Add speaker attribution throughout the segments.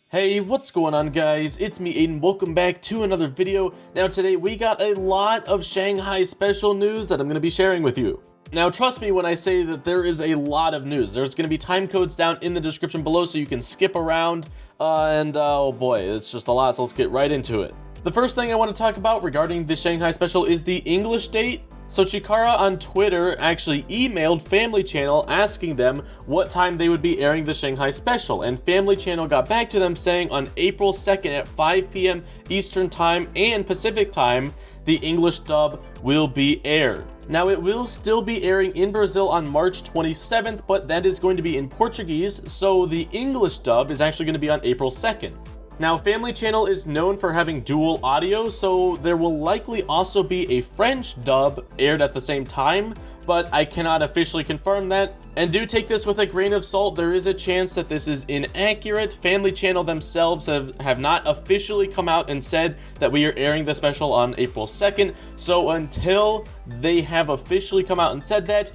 Speaker 1: Hey, what's going on guys? It's me Aiden, welcome back to another video. Now today we got a lot of Shanghai special news that I'm going to be sharing with you. Now trust me when I say that there is a lot of news. There's going to be time codes down in the description below so you can skip around, oh boy, it's just a lot, so let's get right into it. The first thing I want to talk about regarding the Shanghai special is the English date. So Chikara on Twitter actually emailed Family Channel asking them what time they would be airing the Shanghai special, and Family Channel got back to them saying on April 2nd at 5 p.m. Eastern Time and Pacific Time, the English dub will be aired. Now it will still be airing in Brazil on March 27th, but that is going to be in Portuguese, so the English dub is actually going to be on April 2nd. Now, Family Channel is known for having dual audio, so there will likely also be a French dub aired at the same time, but I cannot officially confirm that. And do take this with a grain of salt, there is a chance that this is inaccurate. Family Channel themselves have not officially come out and said that we are airing the special on April 2nd, so until they have officially come out and said that,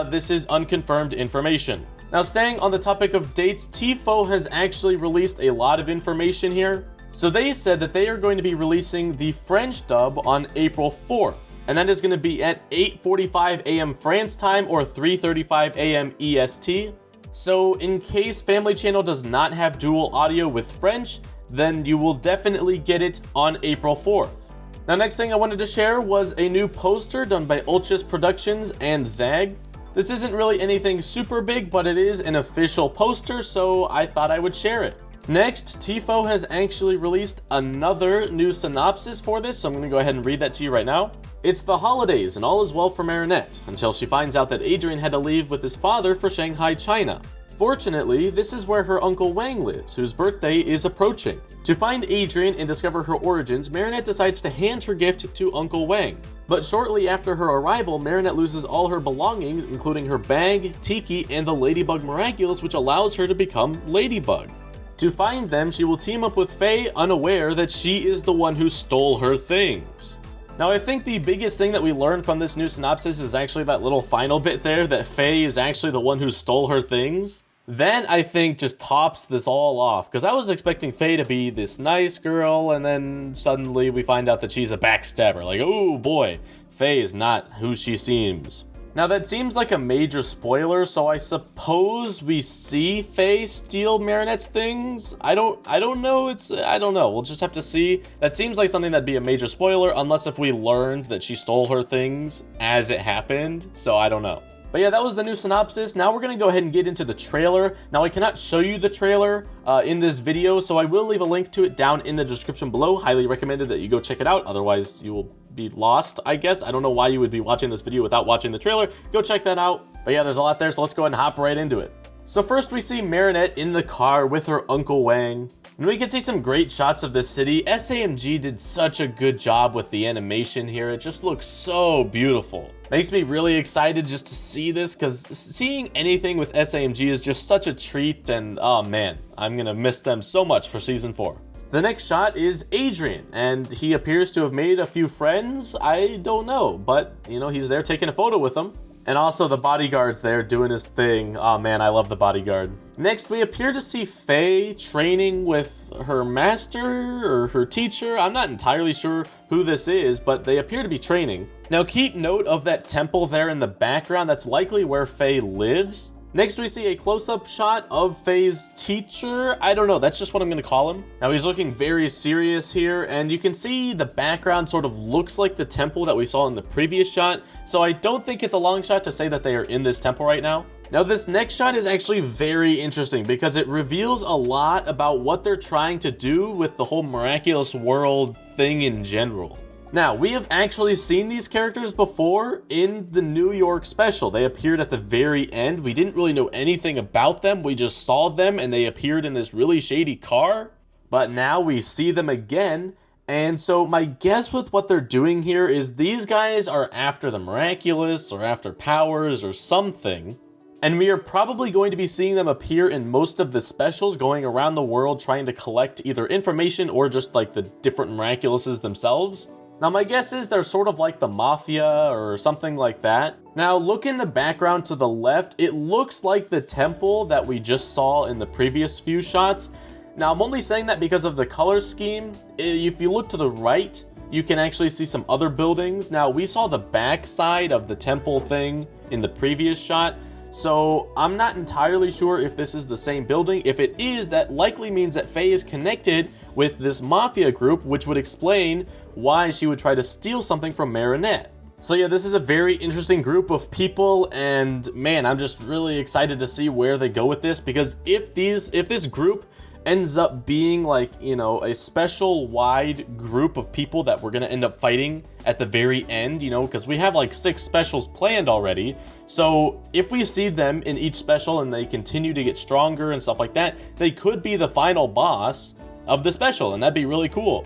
Speaker 1: this is unconfirmed information. Now, staying on the topic of dates, Tifo has actually released a lot of information here. So they said that they are going to be releasing the French dub on April 4th, and that is going to be at 8:45 a.m. France time or 3:35 a.m. EST. So in case Family Channel does not have dual audio with French, then you will definitely get it on April 4th. Now, next thing I wanted to share was a new poster done by Ulchus Productions and Zag. This isn't really anything super big, but it is an official poster, so I thought I would share it. Next, Tifo has actually released another new synopsis for this, so I'm going to go ahead and read that to you right now. It's the holidays and all is well for Marinette, until she finds out that Adrian had to leave with his father for Shanghai, China. Fortunately, this is where her Uncle Wang lives, whose birthday is approaching. To find Adrian and discover her origins, Marinette decides to hand her gift to Uncle Wang. But shortly after her arrival, Marinette loses all her belongings, including her bag, Tiki, and the Ladybug Miraculous, which allows her to become Ladybug. To find them, she will team up with Faye, unaware that she is the one who stole her things. Now, I think the biggest thing that we learned from this new synopsis is actually that little final bit there, that Faye is actually the one who stole her things. That, I think, just tops this all off, because I was expecting Faye to be this nice girl, and then suddenly we find out that she's a backstabber. Like, oh boy, Faye is not who she seems. Now, that seems like a major spoiler, so I suppose we see Faye steal Marinette's things? I don't know, I don't know, we'll just have to see. That seems like something that'd be a major spoiler, unless if we learned that she stole her things as it happened, so I don't know. But yeah, that was the new synopsis. Now we're going to go ahead and get into the trailer. Now I cannot show you the trailer in this video, so I will leave a link to it down in the description below. Highly recommended that you go check it out, otherwise you will be lost, I guess. I don't know why you would be watching this video without watching the trailer. Go check that out. But yeah, there's a lot there, so let's go ahead and hop right into it. So first we see Marinette in the car with her Uncle Wang. And we can see some great shots of this city. SAMG did such a good job with the animation here. It just looks so beautiful. Makes me really excited just to see this, because seeing anything with SAMG is just such a treat, and oh man, I'm gonna miss them so much for season 4. The next shot is Adrian, and he appears to have made a few friends. I don't know, but you know, he's there taking a photo with them. And also the bodyguard's there doing his thing. Oh man, I love the bodyguard. Next, we appear to see Faye training with her master or her teacher. I'm not entirely sure who this is, but they appear to be training. Now keep note of that temple there in the background. That's likely where Faye lives. Next, we see a close-up shot of Faye's teacher. I don't know, that's just what I'm gonna call him. Now he's looking very serious here, and you can see the background sort of looks like the temple that we saw in the previous shot, so I don't think it's a long shot to say that they are in this temple right now. Now this next shot is actually very interesting because it reveals a lot about what they're trying to do with the whole Miraculous World thing in general. Now, we have actually seen these characters before in the New York special. They appeared at the very end. We didn't really know anything about them. We just saw them and they appeared in this really shady car. But now we see them again. And so my guess with what they're doing here is these guys are after the Miraculous or after powers or something. And we are probably going to be seeing them appear in most of the specials going around the world trying to collect either information or just like the different Miraculouses themselves. Now my guess is they're sort of like the Mafia or something like that. Now look in the background to the left, it looks like the temple that we just saw in the previous few shots. Now, I'm only saying that because of the color scheme. If you look to the right, you can actually see some other buildings. Now, we saw the back side of the temple thing in the previous shot, so I'm not entirely sure if this is the same building. If it is, that likely means that Faye is connected with this mafia group, which would explain why she would try to steal something from Marinette. So yeah, this is a very interesting group of people, and man, I'm just really excited to see where they go with this, because if this group ends up being like, you know, a special wide group of people that we're gonna end up fighting at the very end, you know, because we have like 6 specials planned already. So if we see them in each special and they continue to get stronger and stuff like that, they could be the final boss of the special, and that'd be really cool.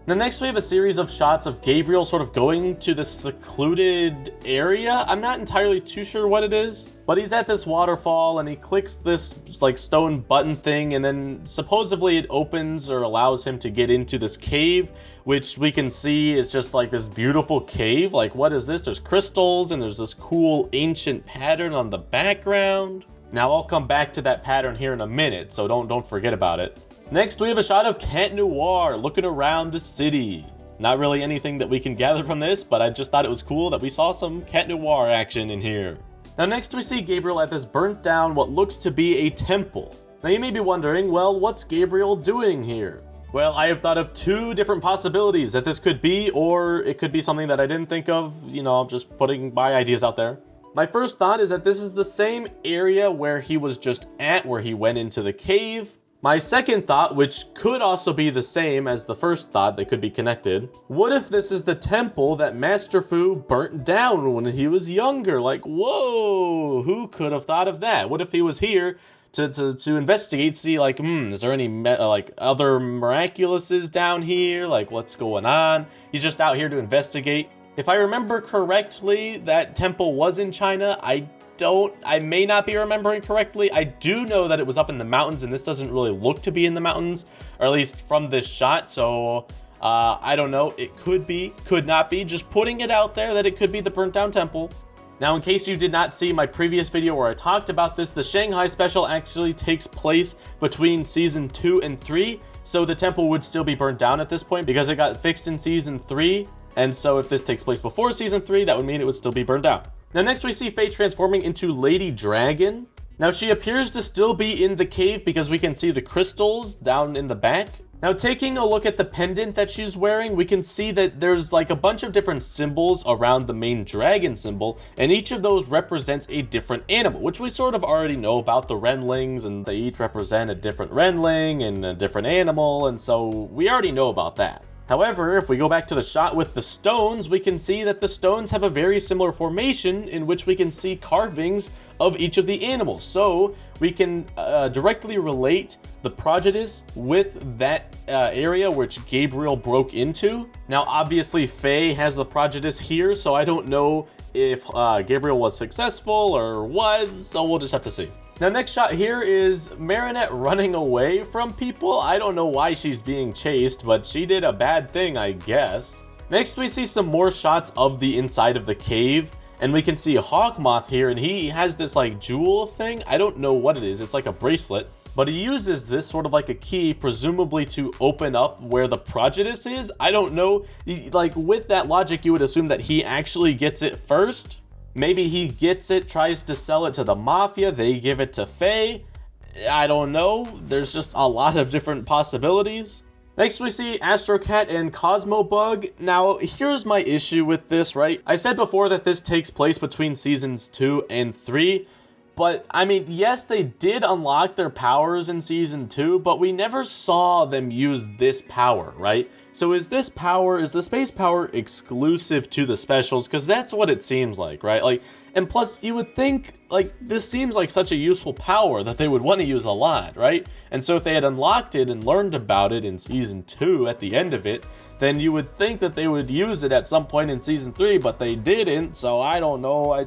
Speaker 1: Now next we have a series of shots of Gabriel sort of going to this secluded area. I'm not entirely too sure what it is, but he's at this waterfall and he clicks this like stone button thing, and then supposedly it opens or allows him to get into this cave, which we can see is just like this beautiful cave. Like, what is this? There's crystals and there's this cool ancient pattern on the background. Now I'll come back to that pattern here in a minute, so don't forget about it. Next, we have a shot of Cat Noir looking around the city. Not really anything that we can gather from this, but I just thought it was cool that we saw some Cat Noir action in here. Now next we see Gabriel at this burnt down what looks to be a temple. Now you may be wondering, well, what's Gabriel doing here? Well, I have thought of 2 different possibilities that this could be, or it could be something that I didn't think of. You know, I'm just putting my ideas out there. My first thought is that this is the same area where he was just at, where he went into the cave. My second thought, which could also be the same as the first thought, they could be connected. What if this is the temple that Master Fu burnt down when he was younger? Like, whoa, who could have thought of that? What if he was here to investigate, see like, is there any like other Miraculouses down here? Like, what's going on? He's just out here to investigate. If I remember correctly, that temple was in China. I may not be remembering correctly. I do know that it was up in the mountains, and this doesn't really look to be in the mountains, or at least from this shot. So I don't know. It could be, could not be. Just putting it out there that it could be the burnt down temple. Now, in case you did not see my previous video where I talked about this, the Shanghai special actually takes place between season 2 and 3. So the temple would still be burnt down at this point because it got fixed in season 3. And so if this takes place before season 3, that would mean it would still be burned down. Now next we see Faye transforming into Lady Dragon. Now she appears to still be in the cave because we can see the crystals down in the back. Now taking a look at the pendant that she's wearing, we can see that there's like a bunch of different symbols around the main dragon symbol, and each of those represents a different animal, which we sort of already know about the Renlings, and they each represent a different Renling and a different animal, and so we already know about that. However, if we go back to the shot with the stones, we can see that the stones have a very similar formation in which we can see carvings of each of the animals. So we can directly relate the Prodigious with that area which Gabriel broke into. Now, obviously, Faye has the Prodigious here, so I don't know if Gabriel was successful or what, so we'll just have to see. Now, next shot here is Marinette running away from people. I don't know why she's being chased, but she did a bad thing, I guess. Next, we see some more shots of the inside of the cave, and we can see Hawkmoth here, and he has this like jewel thing. I don't know what it is. It's like a bracelet, but he uses this sort of like a key, presumably to open up where the Prodigious is. I don't know. Like, with that logic, you would assume that he actually gets it first. Maybe he gets it, tries to sell it to the Mafia, they give it to Faye. I don't know. There's just a lot of different possibilities. Next we see Astro Cat and Cosmo Bug. Now, here's my issue with this, right? I said before that this takes place between seasons 2 and 3. But, I mean, yes, they did unlock their powers in season 2, but we never saw them use this power, right? So is this power, is the space power exclusive to the specials? Because that's what it seems like, right? Like, and plus, you would think, like, this seems like such a useful power that they would want to use a lot, right? And so if they had unlocked it and learned about it in season 2 at the end of it, then you would think that they would use it at some point in season 3, but they didn't, so I don't know,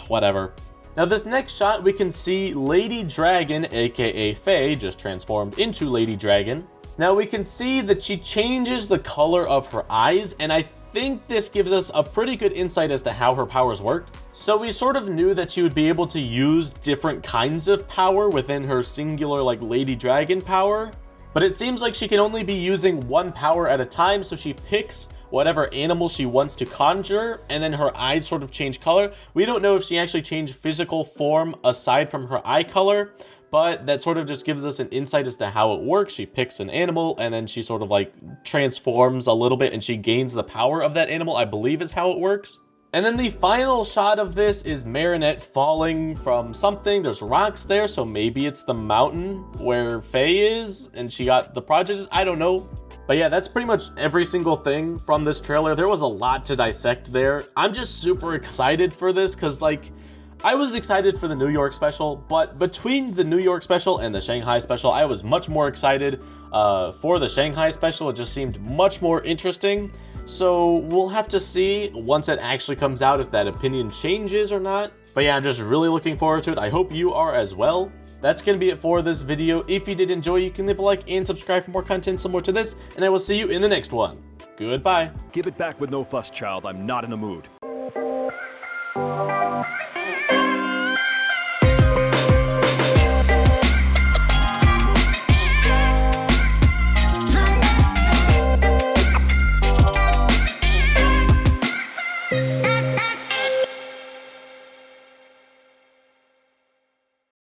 Speaker 1: whatever. Now this next shot, we can see Lady Dragon, aka Faye, just transformed into Lady Dragon. Now we can see that she changes the color of her eyes, and I think this gives us a pretty good insight as to how her powers work. So we sort of knew that she would be able to use different kinds of power within her singular like Lady Dragon power. But it seems like she can only be using one power at a time, so she picks whatever animal she wants to conjure, and then her eyes sort of change color. We don't know if she actually changed physical form aside from her eye color, but that sort of just gives us an insight as to how it works. She picks an animal, and then she sort of like transforms a little bit, and she gains the power of that animal, I believe is how it works. And then the final shot of this is Marinette falling from something. There's rocks there, so maybe it's the mountain where Faye is, and she got the projects. I don't know. But yeah, that's pretty much every single thing from this trailer. There was a lot to dissect there. I'm just super excited for this because, like, I was excited for the New York special, but between the New York special and the Shanghai special, I was much more excited for the Shanghai special. It just seemed much more interesting. So we'll have to see once it actually comes out if that opinion changes or not. But yeah, I'm just really looking forward to it. I hope you are as well. That's going to be it for this video. If you did enjoy, you can leave a like and subscribe for more content similar to this, and I will see you in the next one. Goodbye.
Speaker 2: Give it back with no fuss, child. I'm not in the mood.